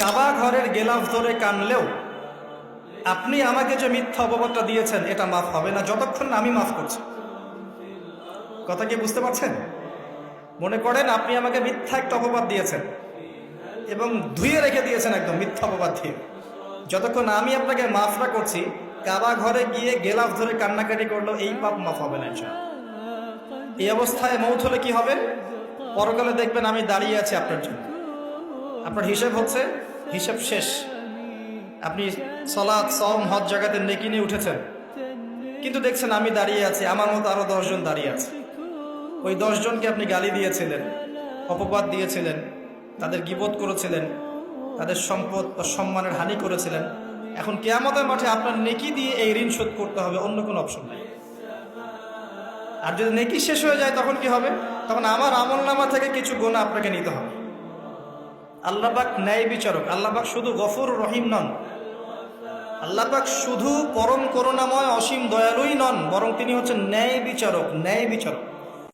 কাবা ঘরের গেলাফ ধরে কানলেও আপনি আমাকে যে মিথ্যা অপবাদটা দিয়েছেন এটা মাফ হবে না যতক্ষণ না আমি মাফ করছি। কথা কি বুঝতে পারছেন? মনে করেন আপনি আমাকে মিথ্যা একটা অপবাদ দিয়েছেন এবং ধুয়ে রেখে দিয়েছেন একদম মিথ্যা অপবাদ দিয়ে। যতক্ষণ আমি আপনাকে মাফ না করছি, কাবা ঘরে গিয়ে গেলাফ ধরে কান্নাকাটি করলো এই পাপ মাফ হবে না। এই অবস্থায় মৌত হলে কি হবে? পরকালে দেখবেন আমি দাঁড়িয়ে আছি আপনার জন্য, আপনার হিসেব হচ্ছে, হিসেব শেষ। আপনি সালাত, সওম, হজ জাকাতের নেকি নিয়ে উঠেছেন, কিন্তু দেখছেন আমি দাঁড়িয়ে আছি, আমার মতো আরো 10 জন দাঁড়িয়ে আছে। ওই 10 জনকে আপনি গালি দিয়েছিলেন, অপবাদ দিয়েছিলেন, তাদের গীবত করেছিলেন, তাদের সম্পদ ও সম্মানের হানি করেছিলেন। এখন কিয়ামতের মাঠে আপনার নেকি দিয়ে এই ঋণ শোধ করতে হবে, অন্য কোনো অপশন নাই। আর যদি নেকি শেষ হয়ে যায় তখন কি হবে? তখন আমার আমলনামা থেকে কিছু গুনাহ আপনাকে নিতে হবে। আল্লাহ পাক ন্যায় বিচারক। আল্লাহ পাক শুধু গফুর রহিম নন, আল্লাহ পাক শুধু পরম করুণাময় অসীম দয়ালুই নন, বরং তিনি হচ্ছেন ন্যায় বিচারক। ন্যায় বিচারক